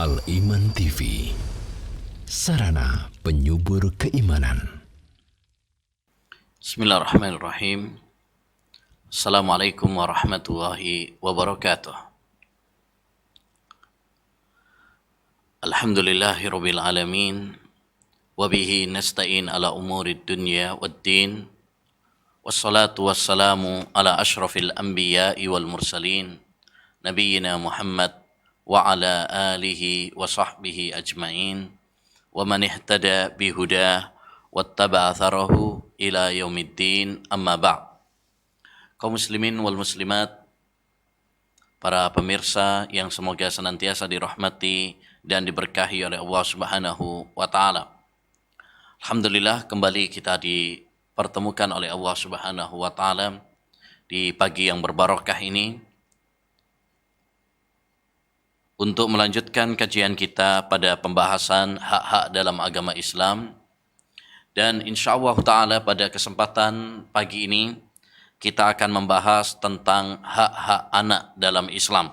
Al-Iman TV, sarana penyubur keimanan. Bismillahirrahmanirrahim. Assalamualaikum warahmatullahi wabarakatuh. Alhamdulillahirabbil alamin, wa bihi nasta'in ala umurid dunya waddin. Wassalatu wassalamu ala asyrafil anbiya'i wal mursalin, nabiyyina Muhammad wa ala alihi wa sahbihi ajma'in, wa man ihtada bihudah wattaba'a atharahu ila yaumiddin, amma ba'd. Kaum muslimin wal muslimat, para pemirsa yang semoga senantiasa dirahmati dan diberkahi oleh Allah Subhanahu wa taala. Alhamdulillah, kembali kita dipertemukan oleh Allah Subhanahu wa taala di pagi yang berbarokah ini untuk melanjutkan kajian kita pada pembahasan hak-hak dalam agama Islam. Dan insyaallah ta'ala pada kesempatan pagi ini kita akan membahas tentang hak-hak anak dalam Islam.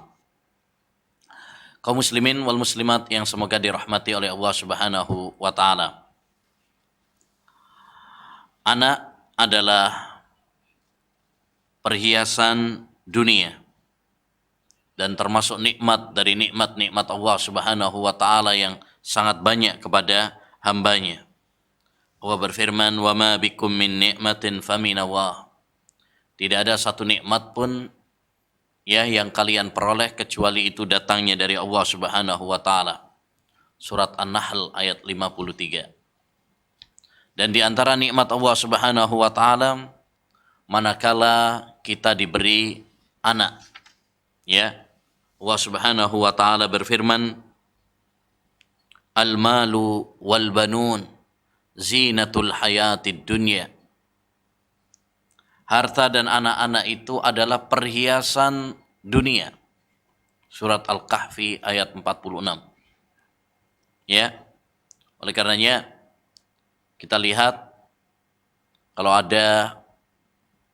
Kaum muslimin wal muslimat yang semoga dirahmati oleh Allah Subhanahu wa ta'ala. Anak adalah perhiasan dunia dan termasuk nikmat dari nikmat-nikmat Allah Subhanahu wa ta'ala yang sangat banyak kepada hambanya. Allah berfirman, "Wa ma bikum min ni'matin faminallah." Tidak ada satu nikmat pun yang kalian peroleh kecuali itu datangnya dari Allah Subhanahu wa taala. Surat An-Nahl ayat 53. Dan di antara nikmat Allah Subhanahu wa taala manakala kita diberi anak. Allah Subhanahu wa taala berfirman, "Al-malu wal banun zinatul hayatid dunya." Harta dan anak-anak itu adalah perhiasan dunia. Surat Al-Kahfi ayat 46. Oleh karenanya kita lihat kalau ada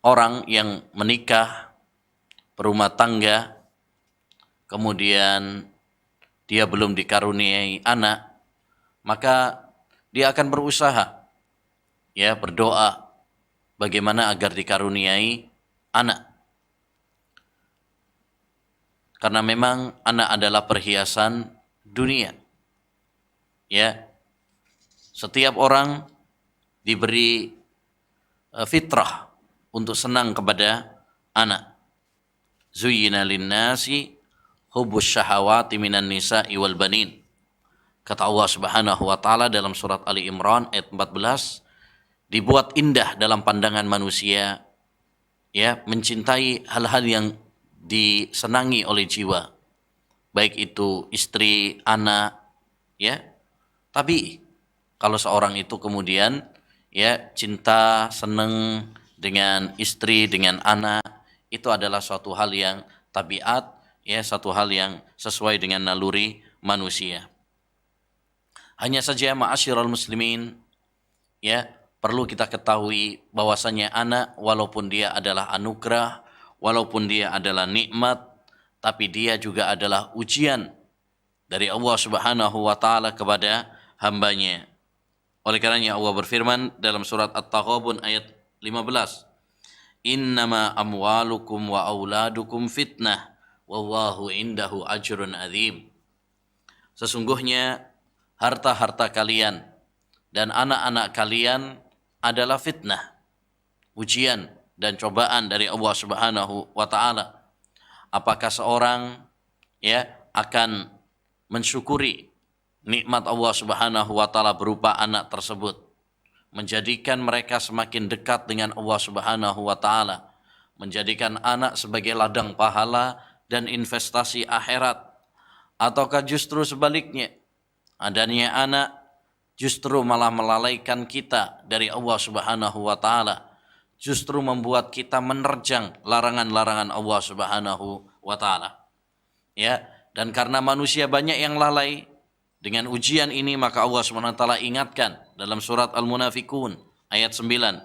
orang yang menikah, berumah tangga, kemudian dia belum dikaruniai anak, maka dia akan berusaha berdoa bagaimana agar dikaruniai anak. Karena memang anak adalah perhiasan dunia. Setiap orang diberi fitrah untuk senang kepada anak. Zuyyina lin-nasi hubbus syahawati minan nisa'i wal banin. Kata Allah Subhanahu wa taala dalam surat Ali Imran ayat 14, dibuat indah dalam pandangan manusia mencintai hal-hal yang disenangi oleh jiwa, baik itu istri, anak, Tapi kalau seorang itu kemudian cinta, senang dengan istri, dengan anak, itu adalah suatu hal yang tabiat, satu hal yang sesuai dengan naluri manusia. Hanya saja ma'asyiral muslimin, perlu kita ketahui bahwasanya anak walaupun dia adalah anugerah, walaupun dia adalah nikmat, tapi dia juga adalah ujian dari Allah Subhanahu wa taala kepada hambanya. Oleh karenanya Allah berfirman dalam surat At-Taghabun ayat 15, "Innama amwalukum wa auladukum fitnah wallahu indahu ajrun azim." Sesungguhnya harta-harta kalian dan anak-anak kalian adalah fitnah, ujian dan cobaan dari Allah Subhanahu wa taala. Apakah seorang akan mensyukuri nikmat Allah Subhanahu wa taala berupa anak tersebut, menjadikan mereka semakin dekat dengan Allah Subhanahu wa taala, menjadikan anak sebagai ladang pahala dan investasi akhirat, ataukah justru sebaliknya, adanya anak justru malah melalaikan kita dari Allah Subhanahu wa taala, justru membuat kita menerjang larangan-larangan Allah Subhanahu wa taala. Dan karena manusia banyak yang lalai dengan ujian ini, maka Allah Subhanahu wa taala ingatkan dalam surat Al-Munafiqun ayat 9,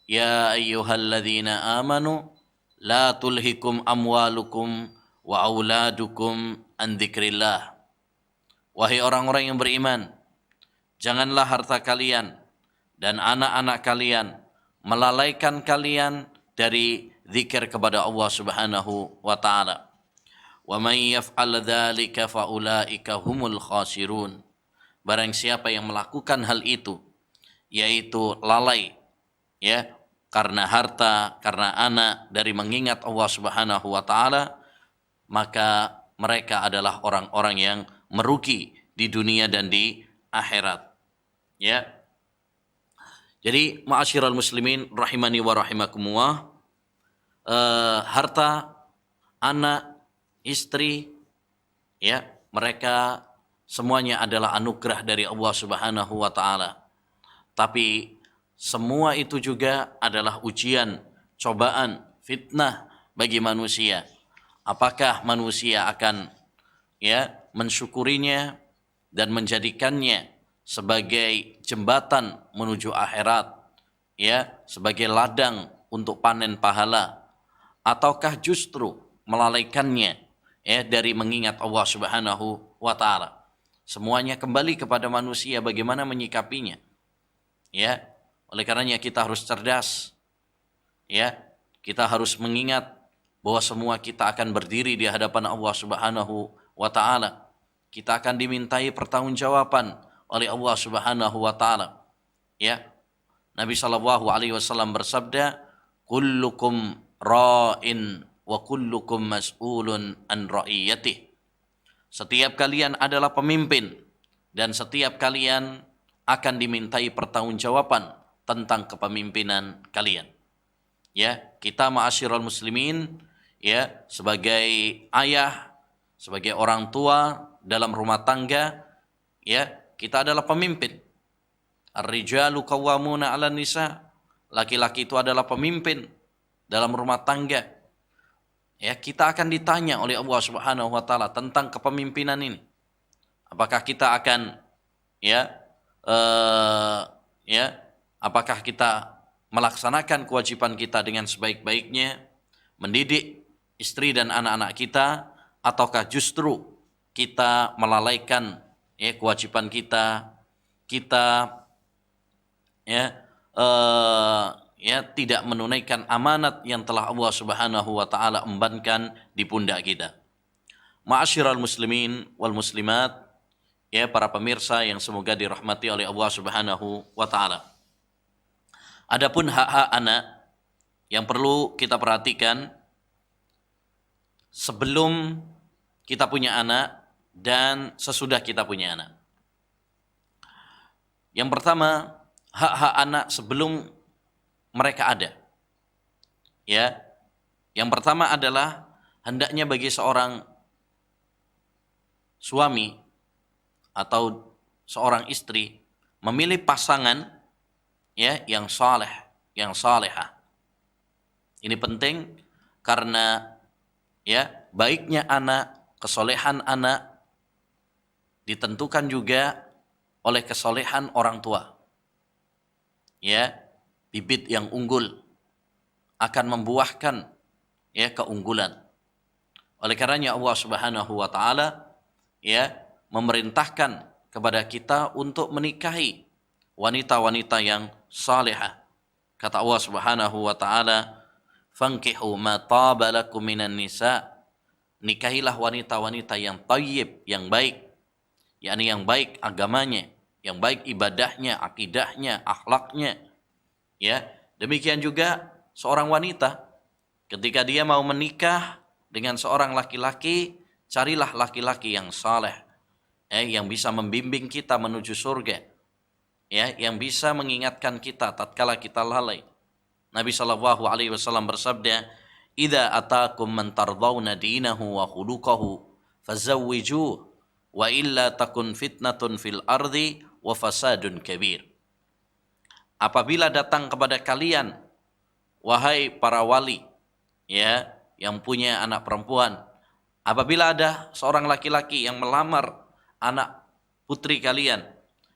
"Ya ayyuhalladzina amanu la tulhikum amwalukum wa auladukum an dzikrillah." Wahai orang-orang yang beriman, janganlah harta kalian dan anak-anak kalian melalaikan kalian dari zikir kepada Allah Subhanahu wa taala. Wa may yaf'al dzalika fa ulaika humul khasirun. Barang siapa yang melakukan hal itu, yaitu lalai ya karena harta, karena anak dari mengingat Allah Subhanahu wa taala, maka mereka adalah orang-orang yang merugi di dunia dan di akhirat. Ya. Jadi ma'asyiral muslimin rahimani wa rahimakumullah, harta, anak, istri, ya, mereka semuanya adalah anugerah dari Allah Subhanahu wa taala. Tapi semua itu juga adalah ujian, cobaan, fitnah bagi manusia. Apakah manusia akan mensyukurinya dan menjadikannya sebagai jembatan menuju akhirat, sebagai ladang untuk panen pahala, ataukah justru melalaikannya dari mengingat Allah Subhanahu wa taala. Semuanya kembali kepada manusia bagaimana menyikapinya. Oleh karenanya kita harus cerdas. Kita harus mengingat bahwa semua kita akan berdiri di hadapan Allah Subhanahu wa taala. Kita akan dimintai pertanggungjawaban oleh Allah Subhanahu wa taala. Nabi sallallahu alaihi wasallam bersabda, "Kullukum ra'in wa kullukum mas'ulun an ra'iyatih." Setiap kalian adalah pemimpin dan setiap kalian akan dimintai pertanggungjawaban tentang kepemimpinan kalian. Kita ma'asyiral muslimin, sebagai ayah, sebagai orang tua dalam rumah tangga, kita adalah pemimpin. Ar-rijalu qawwamuna 'alan nisa. Laki-laki itu adalah pemimpin dalam rumah tangga. Kita akan ditanya oleh Allah Subhanahu wa taala tentang kepemimpinan ini. Apakah kita akan apakah kita melaksanakan kewajiban kita dengan sebaik-baiknya, mendidik istri dan anak-anak kita, ataukah justru kita melalaikan kewajiban kita tidak menunaikan amanat yang telah Allah Subhanahu wa taala embankan di pundak kita. Ma'asyiral muslimin wal muslimat, para pemirsa yang semoga dirahmati oleh Allah Subhanahu wa taala. Adapun hak-hak anak yang perlu kita perhatikan sebelum kita punya anak dan sesudah kita punya anak. Yang pertama, hak-hak anak sebelum mereka ada. Yang pertama adalah hendaknya bagi seorang suami atau seorang istri memilih pasangan yang saleh, yang salehah. Ini penting karena baiknya anak, kesolehan anak ditentukan juga oleh kesolehan orang tua. Bibit yang unggul akan membuahkan keunggulan. Oleh karenanya Allah Subhanahu wa taala memerintahkan kepada kita untuk menikahi wanita-wanita yang salihah. Kata Allah Subhanahu wa taala, "Fankihu ma taba lakum minan nisa." Nikahilah wanita-wanita yang thayyib, yang baik. Yakni yang baik agamanya, yang baik ibadahnya, akidahnya, akhlaknya. Demikian juga seorang wanita ketika dia mau menikah dengan seorang laki-laki, carilah laki-laki yang saleh, yang bisa membimbing kita menuju surga, yang bisa mengingatkan kita tatkala kita lalai. Nabi sallallahu alaihi wasallam bersabda, "Idza atakum man tardawna dinahu wa khuluquhu fazawwijuhu wa illa takun fitnatun fil ardi wa fasadun kabir." Apabila datang kepada kalian, wahai para wali, yang punya anak perempuan, apabila ada seorang laki-laki yang melamar anak putri kalian,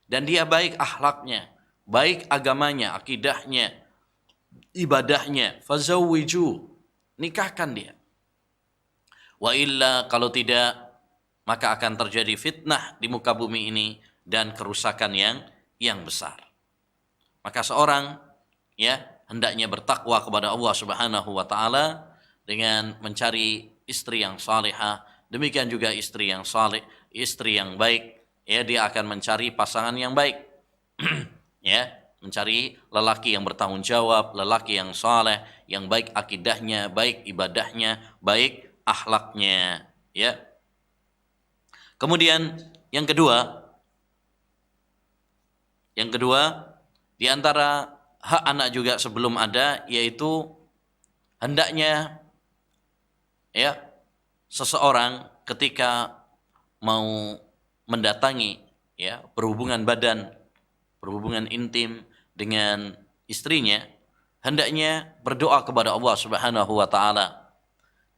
dan dia baik akhlaknya, baik agamanya, akidahnya, ibadahnya, fazawwiju, nikahkan dia. Wa illa, kalau tidak, maka akan terjadi fitnah di muka bumi ini dan kerusakan yang besar. Maka seorang ya hendaknya bertakwa kepada Allah Subhanahu wa taala dengan mencari istri yang salihah, demikian juga istri yang saleh, istri yang baik, ya dia akan mencari pasangan yang baik. Ya, mencari lelaki yang bertanggung jawab, lelaki yang saleh, yang baik akidahnya, baik ibadahnya, baik akhlaknya, ya. Kemudian yang kedua di antara hak anak juga sebelum ada, yaitu hendaknya ya seseorang ketika mau mendatangi ya berhubungan badan, berhubungan intim dengan istrinya, hendaknya berdoa kepada Allah Subhanahu wa taala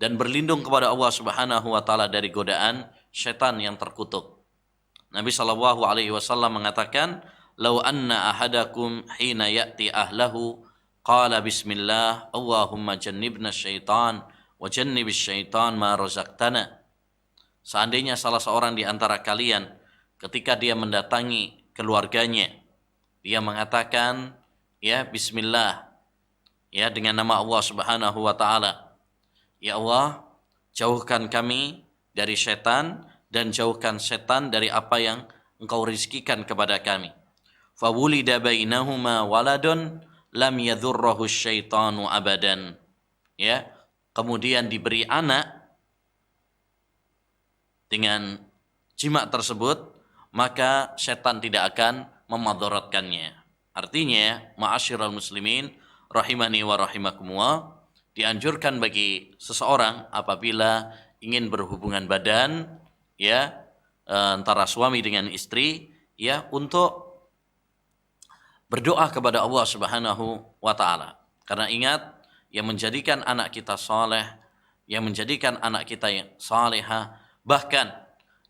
dan berlindung kepada Allah Subhanahu wa taala dari godaan syaitan yang terkutuk. Nabi sallallahu alaihi wasallam mengatakan, "Lau anna ahadakum hina ya'ti ahlahu qala bismillah Allahumma jannibna syaitan wa jannibis syaitan ma razaqtana." Seandainya salah seorang di antara kalian ketika dia mendatangi keluarganya, dia mengatakan ya bismillah, ya dengan nama Allah Subhanahu wa taala. Ya Allah, jauhkan kami dari setan dan jauhkan setan dari apa yang Engkau rizkikan kepada kami. Fawulida bainahuma waladun lam yadhurruhu syaitanu abadan. Ya, kemudian diberi anak dengan jima tersebut, maka setan tidak akan memadaratkannya. Artinya, ma'asyiral muslimin rahimani wa rahimakumullah, dianjurkan bagi seseorang apabila ingin berhubungan badan ya antara suami dengan istri ya untuk berdoa kepada Allah Subhanahu wa taala. Karena ingat, yang menjadikan anak kita saleh, yang menjadikan anak kita yang salihah, bahkan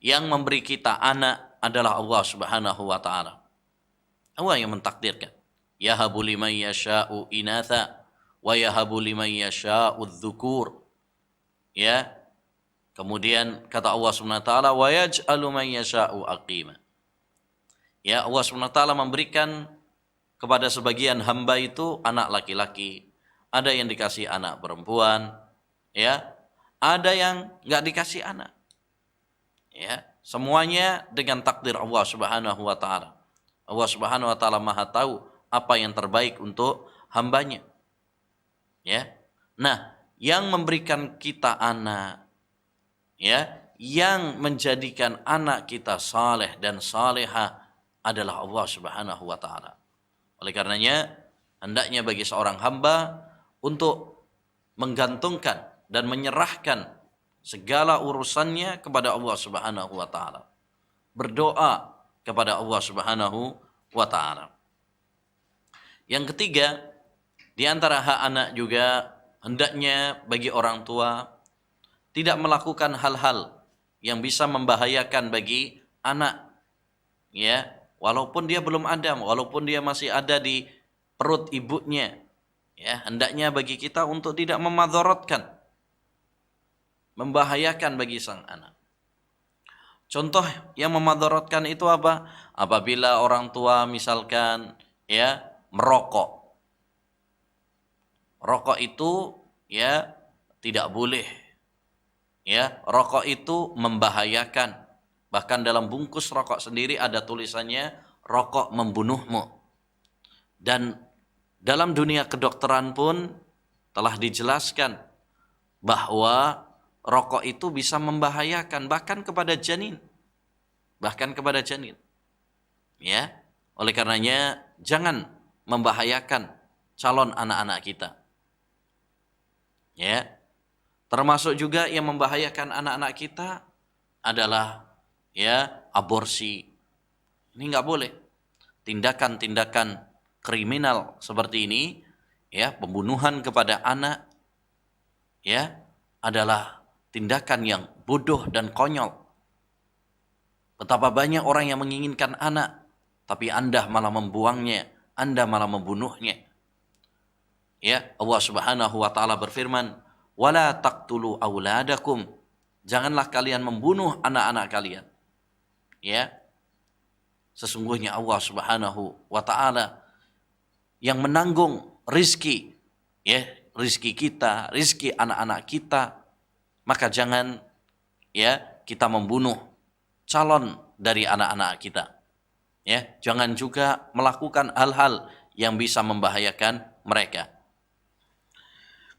yang memberi kita anak adalah Allah Subhanahu wa taala. Allah yang mentakdirkan. Yahabu liman yasha'u inatha wa yahabu liman yasha'u dzukur. Ya. Kemudian kata Allah Subhanahu wa taala, wa yaj'alu man yasha'u aqima. Ya, Allah Subhanahu wa taala memberikan kepada sebagian hamba itu anak laki-laki, ada yang dikasih anak perempuan, ya. Ada yang enggak dikasih anak. Ya, semuanya dengan takdir Allah Subhanahu wa taala. Allah Subhanahu wa taala Maha tahu apa yang terbaik untuk hambanya. Ya. Nah, yang memberikan kita anak, ya, yang menjadikan anak kita saleh dan salehah adalah Allah Subhanahu wa taala. Oleh karenanya, hendaknya bagi seorang hamba untuk menggantungkan dan menyerahkan segala urusannya kepada Allah Subhanahu wa taala. Berdoa kepada Allah Subhanahu wa taala. Yang ketiga, di antara hak anak juga hendaknya bagi orang tua tidak melakukan hal-hal yang bisa membahayakan bagi anak. Ya, walaupun dia belum ada, walaupun dia masih ada di perut ibunya. Ya, hendaknya bagi kita untuk tidak memadaratkan, membahayakan bagi sang anak. Contoh yang memadaratkan itu apa? Apabila orang tua misalkan ya merokok. Rokok itu ya tidak boleh. Ya, rokok itu membahayakan. Bahkan dalam bungkus rokok sendiri ada tulisannya rokok membunuhmu. Dan dalam dunia kedokteran pun telah dijelaskan bahwa rokok itu bisa membahayakan bahkan kepada janin. Bahkan kepada janin. Ya, oleh karenanya jangan membahayakan calon anak-anak kita. Ya. Termasuk juga yang membahayakan anak-anak kita adalah ya aborsi. Ini enggak boleh. Tindakan-tindakan kriminal seperti ini ya, pembunuhan kepada anak ya adalah tindakan yang bodoh dan konyol. Betapa banyak orang yang menginginkan anak, tapi Anda malah membuangnya, Anda malah membunuhnya. Ya, Allah Subhanahu wa taala berfirman, "Wala taqtulu auladakum." Janganlah kalian membunuh anak-anak kalian. Ya. Sesungguhnya Allah Subhanahu wa taala yang menanggung rizki, ya, rizki kita, rizki anak-anak kita. Maka jangan ya kita membunuh calon dari anak-anak kita. Ya, jangan juga melakukan hal-hal yang bisa membahayakan mereka.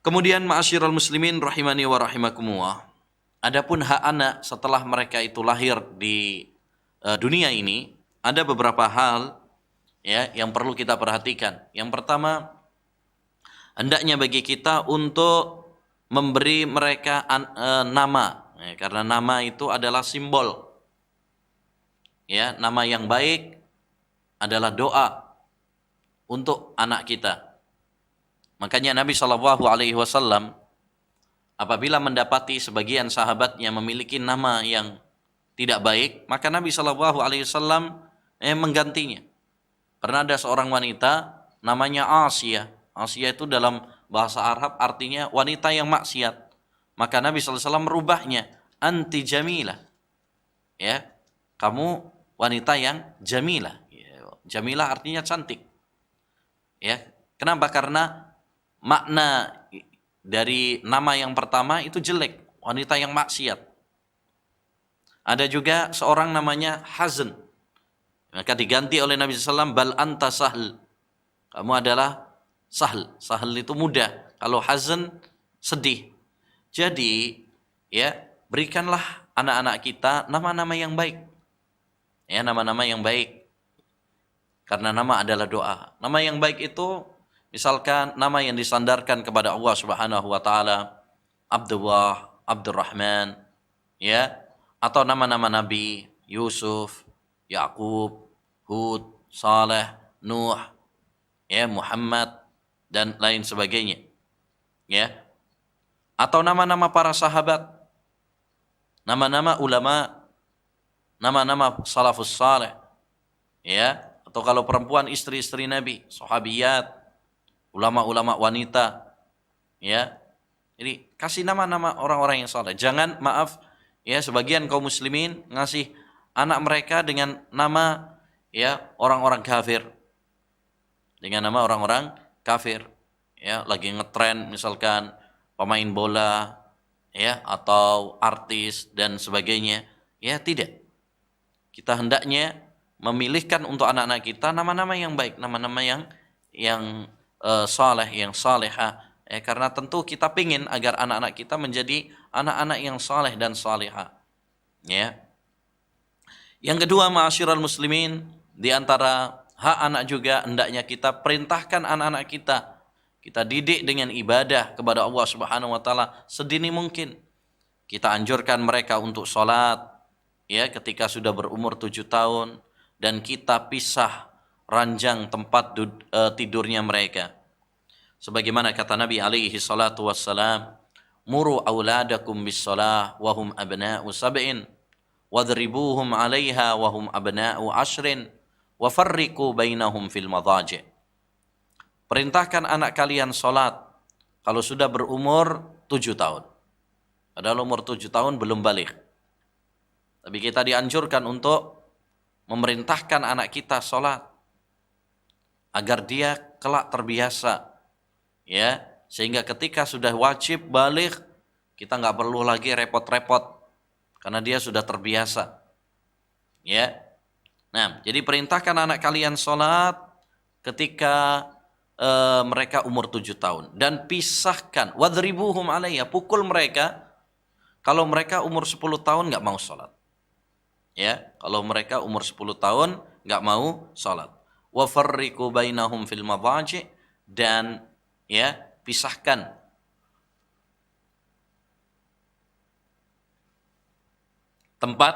Kemudian ma'asyiral muslimin rahimani wa rahimakumullah. Adapun hak anak setelah mereka itu lahir di dunia ini, ada beberapa hal ya yang perlu kita perhatikan. Yang pertama, hendaknya bagi kita untuk memberi mereka nama, ya, karena nama itu adalah simbol. Ya, nama yang baik adalah doa untuk anak kita. Makanya Nabi Shallallahu Alaihi Wasallam apabila mendapati sebagian sahabatnya memiliki nama yang tidak baik, maka Nabi Shallallahu Alaihi Wasallam menggantinya. Pernah ada seorang wanita namanya Asiyah. Asiyah itu dalam bahasa Arab artinya wanita yang maksiat. Maka Nabi Shallallahu Alaihi Wasallam merubahnya, anti jamilah. Ya, kamu wanita yang jamilah. Jamilah artinya cantik. Ya, kenapa? Karena makna dari nama yang pertama itu jelek, wanita yang maksiat. Ada juga seorang namanya Hazn. Maka diganti oleh Nabi SAW, bal anta sahl. Kamu adalah sahl. Sahl itu mudah. Kalau hazn, sedih. Jadi, ya, berikanlah anak-anak kita nama-nama yang baik. Ya, nama-nama yang baik. Karena nama adalah doa. Nama yang baik itu, misalkan nama yang disandarkan kepada Allah Subhanahu wa taala, Abdullah, Abdurrahman, ya, atau nama-nama nabi, Yusuf, Yakub, Hud, Saleh, Nuh, ya, Muhammad dan lain sebagainya. Ya. Atau nama-nama para sahabat, nama-nama ulama, nama-nama salafus saleh. Ya, atau kalau perempuan istri-istri Nabi, sahabiyat, ulama-ulama wanita, ya. Jadi kasih nama-nama orang-orang yang saleh. Jangan, maaf, ya, sebagian kaum muslimin ngasih anak mereka dengan nama ya orang-orang kafir. Dengan nama orang-orang kafir. Ya, lagi ngetren misalkan pemain bola, ya, atau artis dan sebagainya. Ya, tidak. Kita hendaknya memilihkan untuk anak-anak kita nama-nama yang baik, nama-nama yang saleh, yang salihah. Karena tentu kita pingin agar anak-anak kita menjadi anak-anak yang saleh dan salihah. Ya. Yang kedua, ma'asyiral muslimin, di antara hak anak juga hendaknya kita perintahkan anak-anak kita. Kita didik dengan ibadah kepada Allah Subhanahu wa taala sedini mungkin. Kita anjurkan mereka untuk sholat ya ketika sudah berumur 7 tahun, dan kita pisah ranjang tempat tidurnya mereka. Sebagaimana kata Nabi alaihi salatu wassalam, muru auladakum bis shalah wa hum abna'u sab'in wadribuhum 'alaiha wa hum abna'u 'ashrin wa farriqu bainahum fil madhaji'. Perintahkan anak kalian salat kalau sudah berumur 7 tahun. Padahal umur 7 tahun belum balik. Tapi kita dianjurkan untuk memerintahkan anak kita salat agar dia kelak terbiasa, ya, sehingga ketika sudah wajib balik kita nggak perlu lagi repot-repot karena dia sudah terbiasa, ya. Nah, jadi perintahkan anak kalian sholat ketika mereka umur 7 tahun, dan pisahkan, wadribuhum alaiha, pukul mereka kalau mereka umur 10 tahun nggak mau sholat, ya. Kalau mereka umur 10 tahun nggak mau sholat, wa farriqu bainahum fil madhaji', dan ya pisahkan tempat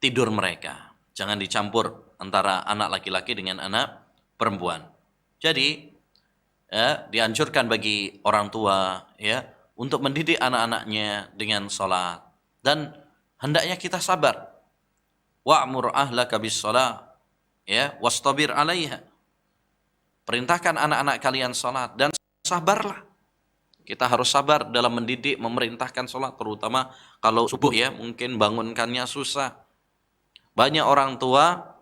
tidur mereka. Jangan dicampur antara anak laki-laki dengan anak perempuan. Jadi ya, dianjurkan bagi orang tua ya untuk mendidik anak-anaknya dengan sholat, dan hendaknya kita sabar. Wa'mur ahlaka bis shalah ya wastabir 'alaiha. Perintahkan anak-anak kalian sholat dan sabarlah. Kita harus sabar dalam mendidik, memerintahkan sholat, terutama kalau subuh ya, mungkin bangunkannya susah. Banyak orang tua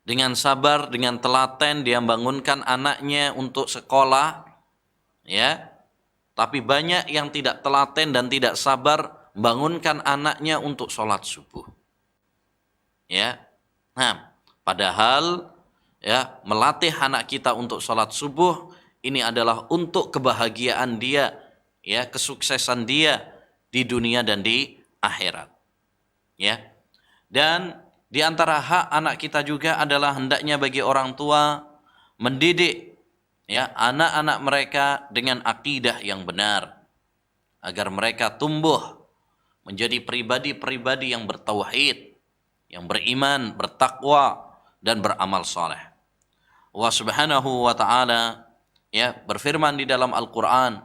dengan sabar, dengan telaten dia bangunkan anaknya untuk sekolah, ya. Tapi banyak yang tidak telaten dan tidak sabar bangunkan anaknya untuk sholat subuh. Ya. Nah, padahal ya melatih anak kita untuk sholat subuh ini adalah untuk kebahagiaan dia, ya, kesuksesan dia di dunia dan di akhirat. Ya. Dan di antara hak anak kita juga adalah hendaknya bagi orang tua mendidik ya anak-anak mereka dengan akidah yang benar agar mereka tumbuh menjadi pribadi-pribadi yang bertauhid, yang beriman, bertakwa dan beramal saleh. Allah Subhanahu wa taala ya berfirman di dalam Al-Qur'an,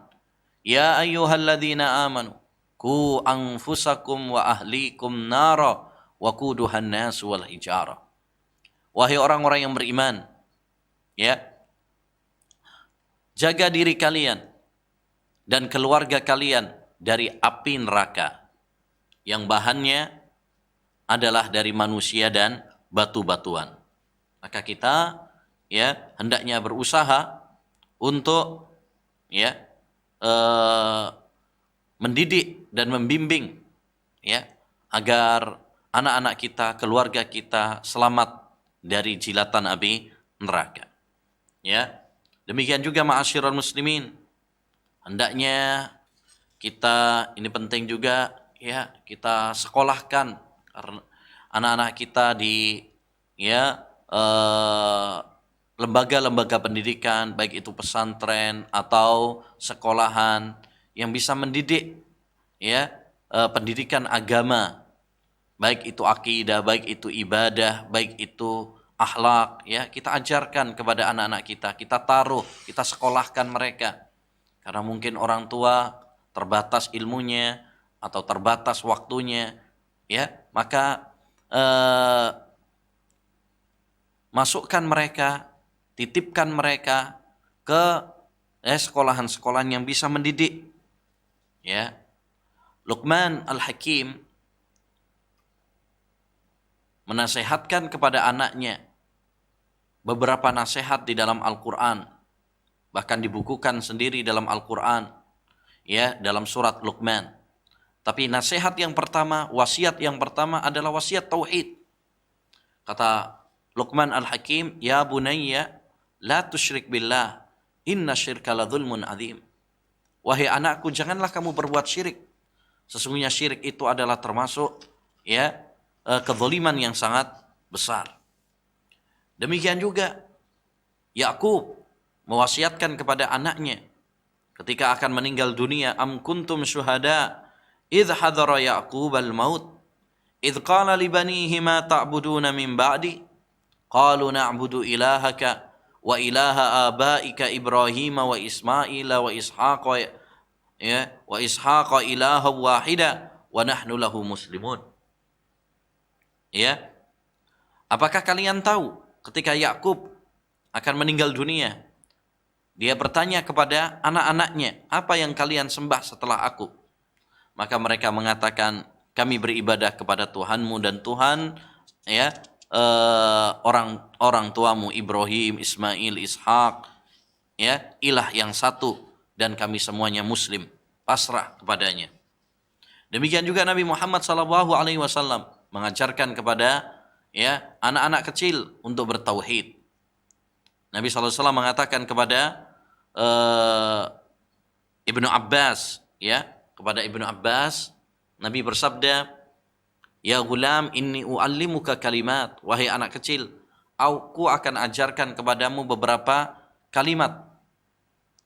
"Ya ayyuhalladzina amanu qu anfusakum wa ahlikum nara wa quduhan nas wal hijarah." Wahai orang-orang yang beriman, ya, jaga diri kalian dan keluarga kalian dari api neraka yang bahannya adalah dari manusia dan batu-batuan. Maka kita ya hendaknya berusaha untuk ya mendidik dan membimbing ya agar anak-anak kita, keluarga kita selamat dari jilatan api neraka. Ya. Demikian juga ma'asyiral muslimin. Hendaknya kita ini penting juga ya kita sekolahkan karena anak-anak kita di ya lembaga-lembaga pendidikan, baik itu pesantren atau sekolahan yang bisa mendidik ya pendidikan agama, baik itu akidah, baik itu ibadah, baik itu akhlak, ya kita ajarkan kepada anak-anak kita taruh, kita sekolahkan mereka. Karena mungkin orang tua terbatas ilmunya atau terbatas waktunya, ya maka masukkan mereka, titipkan mereka ke sekolahan-sekolahan yang bisa mendidik. Ya, Luqman Al-Hakim menasehatkan kepada anaknya beberapa nasihat di dalam Al-Quran, bahkan dibukukan sendiri dalam Al-Quran, ya dalam surat Luqman. Tapi nasihat yang pertama, wasiat yang pertama adalah wasiat tauhid. Kata Luqman Al-Hakim, ya bunayya la tusyrik billah, inna syirka la dzulmun adzim. Wahai anakku, janganlah kamu berbuat syirik. Sesungguhnya syirik itu adalah termasuk ya kezaliman yang sangat besar. Demikian juga Yakub mewasiatkan kepada anaknya ketika akan meninggal dunia, am kuntum syuhada idh hadara Yaqub al-maut idh qala li banihi ma ta'buduna min ba'di qalu na'budu ilahaka wa ilaha abaika Ibrahim wa Ismail wa Ishaq wa Ishaq ilaha wahida wa nahnu lahu muslimun. Ya. Apakah kalian tahu ketika Yakub akan meninggal dunia, dia bertanya kepada anak-anaknya, apa yang kalian sembah setelah aku? Maka mereka mengatakan, kami beribadah kepada Tuhanmu dan Tuhan ya orang tuamu Ibrahim, Ismail, Ishak, ya ilah yang satu dan kami semuanya muslim, pasrah kepadanya. Demikian juga Nabi Muhammad SAW mengajarkan kepada ya anak-anak kecil untuk bertauhid. Nabi SAW mengatakan kepada Ibnu Abbas, ya kepada Ibnu Abbas, Nabi bersabda, ya gulam inni uallimuka kalimat, wahai anak kecil, aku akan ajarkan kepadamu beberapa kalimat.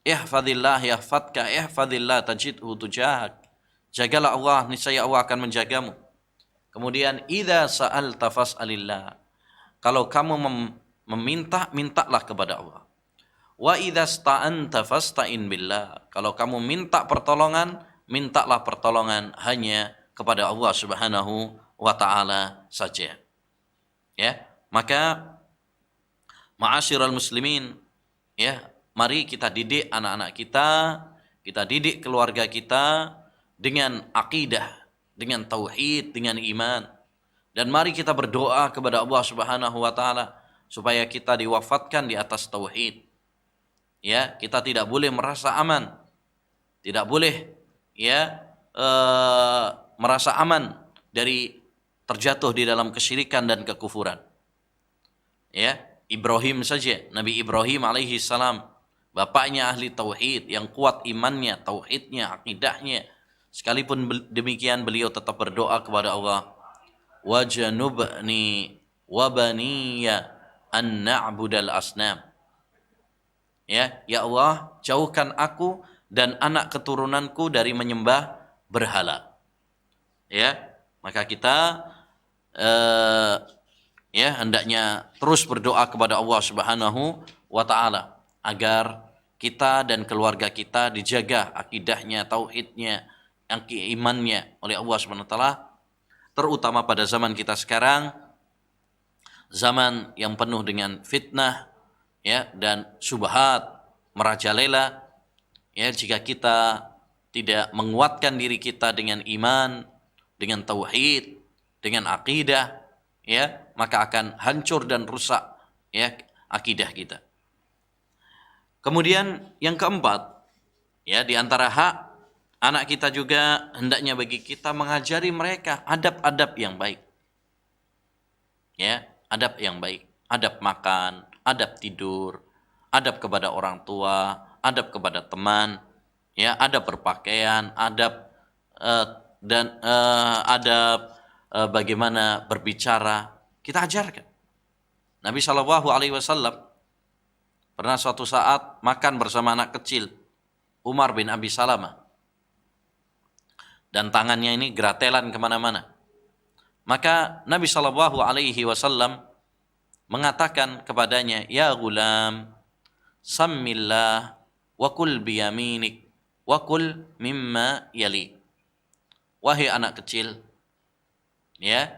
Ihfadillah yahfadka, ihfadillah tajidhu tujahak. Jagalah Allah, niscaya Allah akan menjagamu. Kemudian idza sa'alta fas'alillah. Kalau kamu meminta, mintalah kepada Allah. Wa idza sta'anta fasta'in billah. Kalau kamu minta pertolongan, mintalah pertolongan hanya kepada Allah Subhanahu wa taala saja. Ya, maka ma'asyiral muslimin, ya, mari kita didik anak-anak kita Kita didik keluarga kita dengan akidah, dengan tauhid, dengan iman. Dan mari kita berdoa kepada Allah Subhanahu wa taala supaya kita diwafatkan di atas tauhid. Ya, kita tidak boleh merasa aman. Tidak boleh ya merasa aman dari terjatuh di dalam kesyirikan dan kekufuran. Ya, Ibrahim saja, Nabi Ibrahim alaihi salam, bapaknya ahli tauhid, yang kuat imannya, tauhidnya, akidahnya. Sekalipun demikian beliau tetap berdoa kepada Allah, "Wajanubni wa baniya an na'budal asnam." Ya Allah, jauhkan aku dan anak keturunanku dari menyembah berhala. Ya, maka kita hendaknya terus berdoa kepada Allah Subhanahu wa taala agar kita dan keluarga kita dijaga akidahnya, tauhidnya, imannya oleh Allah Subhanahu wa taala, terutama pada zaman kita sekarang, zaman yang penuh dengan fitnah ya dan syubhat merajalela. Ya, jika kita tidak menguatkan diri kita dengan iman, dengan tauhid, dengan akidah, ya, maka akan hancur dan rusak ya akidah kita. Kemudian yang keempat, ya, di antara hak anak kita juga hendaknya bagi kita mengajari mereka adab-adab yang baik. Ya, adab yang baik, adab makan, adab tidur, adab kepada orang tua, adab kepada teman, ya, adab berpakaian, adab adab bagaimana berbicara, kita ajarkan. Nabi Shallallahu Alaihi Wasallam pernah suatu saat makan bersama anak kecil, Umar bin Abi Salamah, dan tangannya ini geratelan kemana-mana. Maka Nabi Shallallahu Alaihi Wasallam mengatakan kepadanya, "Ya gulam, sammillah wa kul biyaminik wa kul mimma yali." Wahai anak kecil, ya,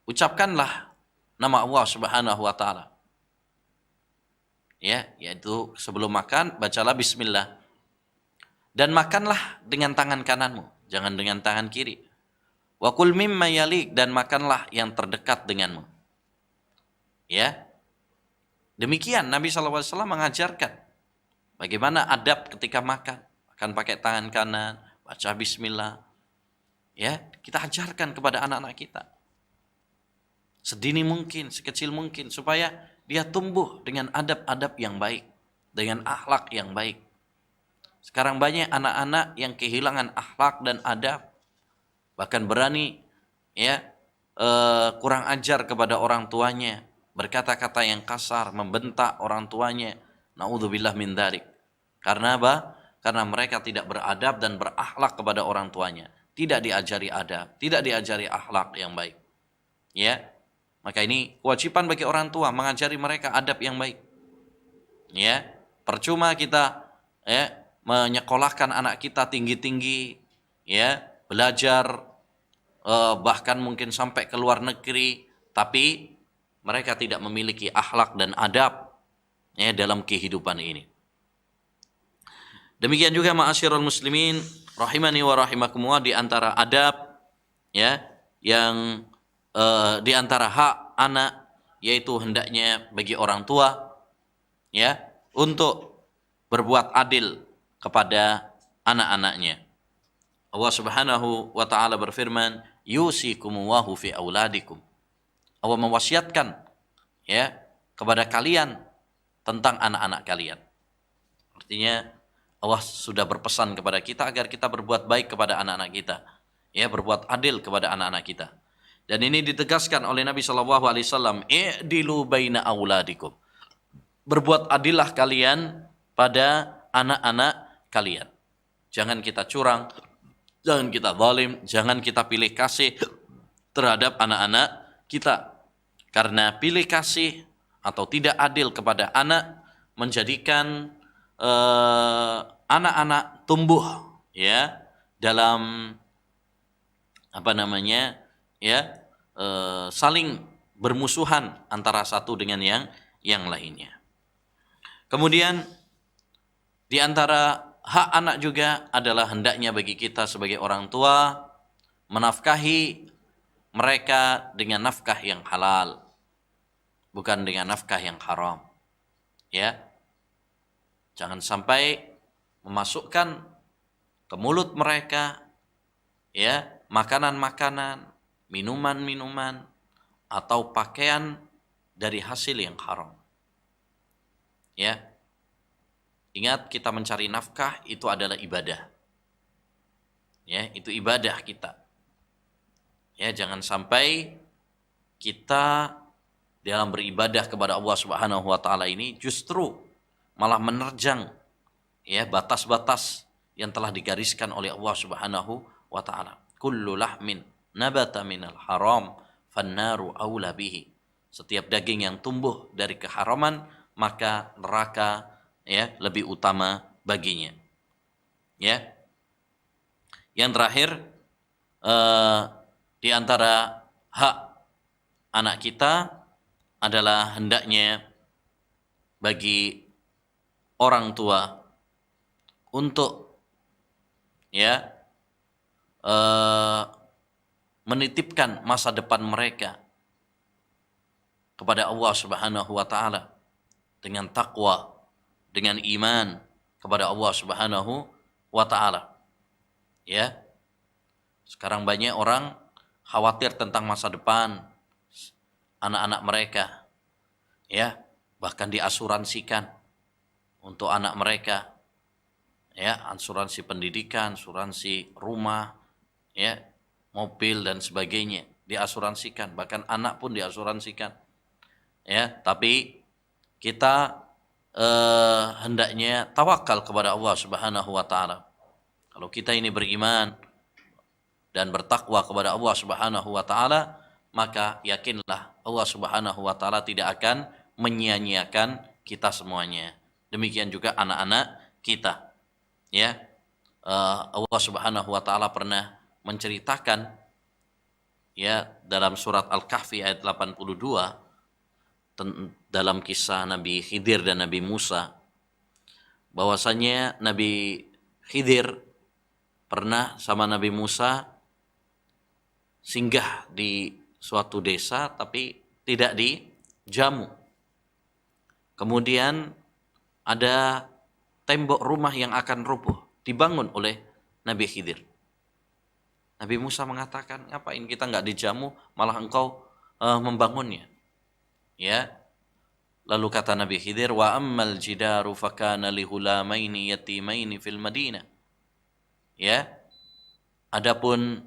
ucapkanlah nama Allah Subhanahu wa taala. Ya, yaitu sebelum makan bacalah bismillah. Dan makanlah dengan tangan kananmu, jangan dengan tangan kiri. Wa kul mimma yalik, dan makanlah yang terdekat denganmu. Ya. Demikian Nabi SAW mengajarkan bagaimana adab ketika makan. Makan pakai tangan kanan, baca bismillah. Ya, kita ajarkan kepada anak-anak kita. Sedini mungkin, sekecil mungkin, supaya dia tumbuh dengan adab-adab yang baik, dengan akhlak yang baik. Sekarang banyak anak-anak yang kehilangan akhlak dan adab, bahkan berani ya kurang ajar kepada orang tuanya, berkata-kata yang kasar, membentak orang tuanya. Naudzubillah min dzalik. Karena apa? Karena mereka tidak beradab dan berakhlak kepada orang tuanya. Tidak diajari adab, tidak diajari akhlak yang baik. Ya. Maka ini kewajiban bagi orang tua mengajari mereka adab yang baik. Ya. Percuma kita ya menyekolahkan anak kita tinggi-tinggi, ya, belajar bahkan mungkin sampai ke luar negeri, tapi mereka tidak memiliki akhlak dan adab ya dalam kehidupan ini. Demikian juga ma'asyiral muslimin rahimani wa rahimakumullah, di antara adab ya yang di antara hak anak, yaitu hendaknya bagi orang tua ya untuk berbuat adil kepada anak-anaknya. Allah Subhanahu wa taala berfirman, "Yusikumullahu fi auladikum." Allah mewasiatkan ya kepada kalian tentang anak-anak kalian. Artinya Allah sudah berpesan kepada kita agar kita berbuat baik kepada anak-anak kita, ya, berbuat adil kepada anak-anak kita. Dan ini ditegaskan oleh Nabi Shallallahu Alaihi Wasallam, "I'dilu baina auladikum." Berbuat adillah kalian pada anak-anak kalian. Jangan kita curang, jangan kita zalim, jangan kita pilih kasih terhadap anak-anak kita. Karena pilih kasih atau tidak adil kepada anak menjadikan anak-anak tumbuh ya dalam saling bermusuhan antara satu dengan yang lainnya. Kemudian Di antara hak anak juga adalah hendaknya bagi kita sebagai orang tua menafkahi mereka dengan nafkah yang halal, bukan dengan nafkah yang haram. Ya, jangan sampai memasukkan ke mulut mereka ya makanan-makanan, minuman-minuman atau pakaian dari hasil yang haram. Ya. Ingat, kita mencari nafkah itu adalah ibadah. Ya, itu ibadah kita. Ya, jangan sampai kita dalam beribadah kepada Allah Subhanahu wa taala ini justru malah menerjang ya batas-batas yang telah digariskan oleh Allah Subhanahu wa taala. Kullu lahmin nabata minal haram fannaru aula bihi. Setiap daging yang tumbuh dari keharaman, maka neraka ya lebih utama baginya. Ya. Yang terakhir di antara hak anak kita adalah hendaknya bagi orang tua untuk ya menitipkan masa depan mereka kepada Allah Subhanahu wa taala dengan takwa, dengan iman kepada Allah Subhanahu wa taala. Ya. Sekarang banyak orang khawatir tentang masa depan anak-anak mereka. Ya, bahkan diasuransikan untuk anak mereka. Ya, asuransi pendidikan, asuransi rumah, ya, mobil dan sebagainya diasuransikan, bahkan anak pun diasuransikan. Ya, tapi kita hendaknya tawakal kepada Allah Subhanahu wa taala. Kalau kita ini beriman dan bertakwa kepada Allah Subhanahu wa taala, maka yakinlah Allah Subhanahu wa taala tidak akan menyia-nyiakan kita semuanya. Demikian juga anak-anak kita. Ya. Allah Subhanahu wa taala pernah menceritakan ya dalam surat Al-Kahfi ayat 82 dalam kisah Nabi Khidir dan Nabi Musa, bahwasanya Nabi Khidir pernah sama Nabi Musa singgah di suatu desa tapi tidak dijamu. Kemudian ada tembok rumah yang akan roboh, dibangun oleh Nabi Khidir. Nabi Musa mengatakan, ngapain kita nggak dijamu, malah engkau membangunnya. Ya. Lalu kata Nabi Khidir, wa ammal jidaru fakana lihulamaini yatimaini fil Madinah. Ya. Adapun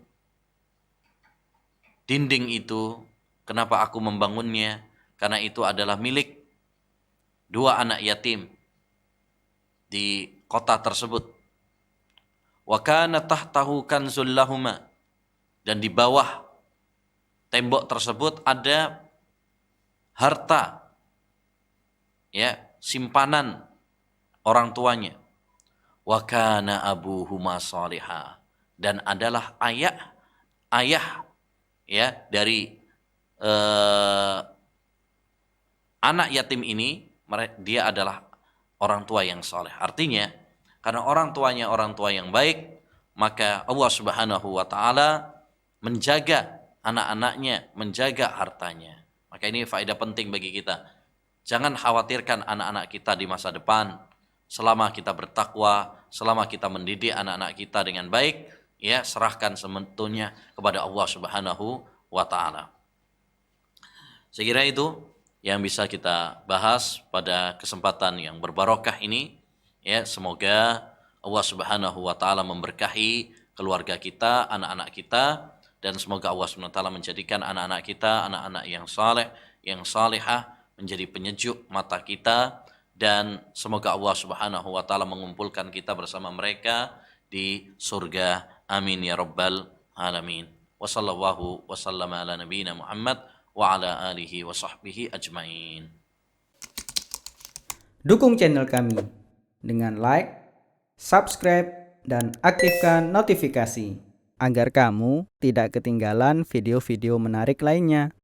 dinding itu, kenapa aku membangunnya? Karena itu adalah milik dua anak yatim di kota tersebut. Wa kana tahtahu kanzul lahuma, dan di bawah tembok tersebut ada harta ya, simpanan orang tuanya. Wa kana abuhuma salihah, dan adalah ayah ya dari anak yatim ini, dia adalah orang tua yang saleh. Artinya karena orang tuanya orang tua yang baik, maka Allah Subhanahu wa taala menjaga anak-anaknya, menjaga hartanya. Maka ini faedah penting bagi kita. Jangan khawatirkan anak-anak kita di masa depan. Selama kita bertakwa, selama kita mendidik anak-anak kita dengan baik, ya serahkan semenuhnya kepada Allah Subhanahu wa taala. Saya kira itu yang bisa kita bahas pada kesempatan yang berbarokah ini. Ya, semoga Allah Subhanahu wa taala memberkahi keluarga kita, anak-anak kita, dan semoga Allah Subhanahu wa taala menjadikan anak-anak kita anak-anak yang saleh, yang salihah, menjadi penyejuk mata kita, dan semoga Allah Subhanahu wa taala mengumpulkan kita bersama mereka di surga. Amin ya rabbal alamin. Wa sallallahu wa sallama ala nabiyyina Muhammad wa ala alihi wa sahbihi ajmain. Dukung channel kami dengan like, subscribe, dan aktifkan notifikasi agar kamu tidak ketinggalan video-video menarik lainnya.